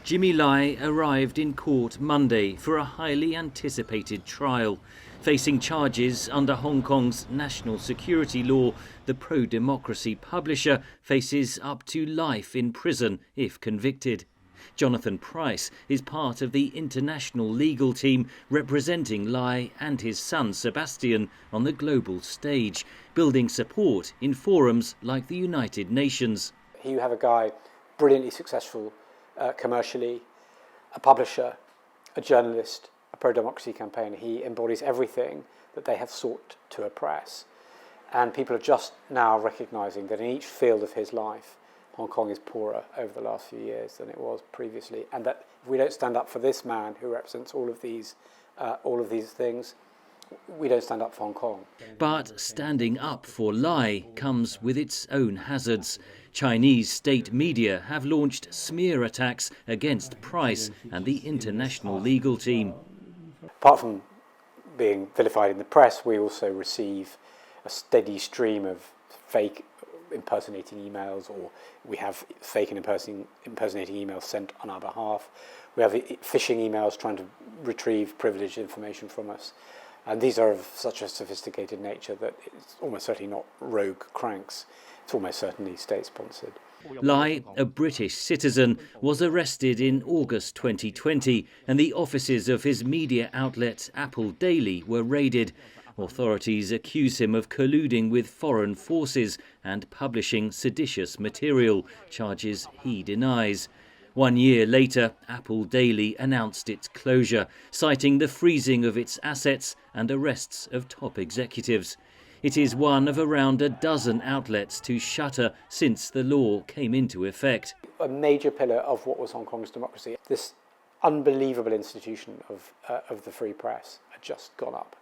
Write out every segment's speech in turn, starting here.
Jimmy Lai arrived in court Monday for a highly anticipated trial. Facing charges under Hong Kong's national security law, the pro-democracy publisher faces up to life in prison if convicted. Jonathan Price is part of the international legal team representing Lai and his son Sebastian on the global stage, building support in forums like the United Nations. Here you have a guy brilliantly successful commercially, a publisher, a journalist, a pro-democracy campaigner. He embodies everything that they have sought to oppress. And people are just now recognising that in each field of his life, Hong Kong is poorer over the last few years than it was previously. And that if we don't stand up for this man who represents all of these things, we don't stand up for Hong Kong. But standing up for Lai comes with its own hazards. Chinese state media have launched smear attacks against Price and the international legal team. Apart from being vilified in the press, we also receive a steady stream of fake impersonating emails, or we have fake and impersonating emails sent on our behalf. We have phishing emails trying to retrieve privileged information from us. And these are of such a sophisticated nature that it's almost certainly not rogue cranks. It's almost certainly state-sponsored. Lai, a British citizen, was arrested in August 2020 and the offices of his media outlet Apple Daily were raided. Authorities accuse him of colluding with foreign forces and publishing seditious material, charges he denies. 1 year later, Apple Daily announced its closure, citing the freezing of its assets and arrests of top executives. It is one of around a dozen outlets to shutter since the law came into effect. A major pillar of what was Hong Kong's democracy, this unbelievable institution of the free press, had just gone up.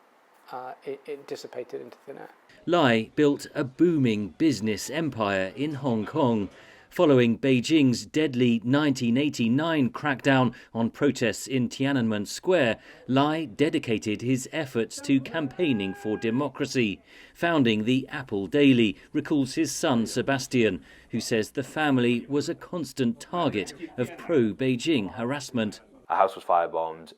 It dissipated into thin air. Lai built a booming business empire in Hong Kong. Following Beijing's deadly 1989 crackdown on protests in Tiananmen Square, Lai dedicated his efforts to campaigning for democracy. Founding the Apple Daily recalls his son Sebastian, who says the family was a constant target of pro-Beijing harassment. Our house was firebombed.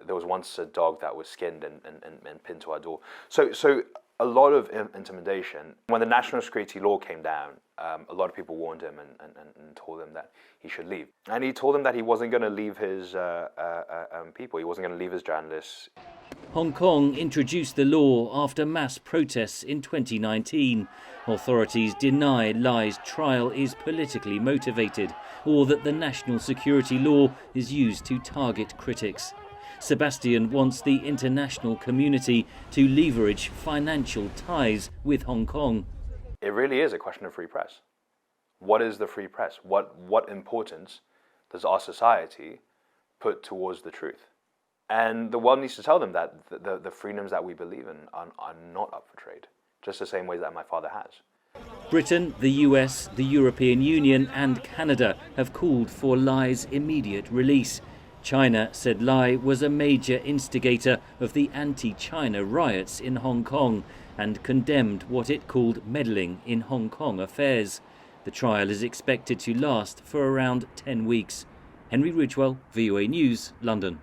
There was once a dog that was skinned and pinned to our door. So a lot of intimidation. When the national security law came down, a lot of people warned him and told him that he should leave. And he told them that he wasn't going to leave his people, he wasn't going to leave his journalists. Hong Kong introduced the law after mass protests in 2019. Authorities deny Lai's trial is politically motivated, or that the national security law is used to target critics. Sebastian wants the international community to leverage financial ties with Hong Kong. It really is a question of free press. What is the free press? What importance does our society put towards the truth? And the world needs to tell them that the freedoms that we believe in are not up for trade, just the same way that my father has. Britain, the US, the European Union and Canada have called for Lai's immediate release. China said Lai was a major instigator of the anti-China riots in Hong Kong and condemned what it called meddling in Hong Kong affairs. The trial is expected to last for around 10 weeks. Henry Ridgwell, VOA News, London.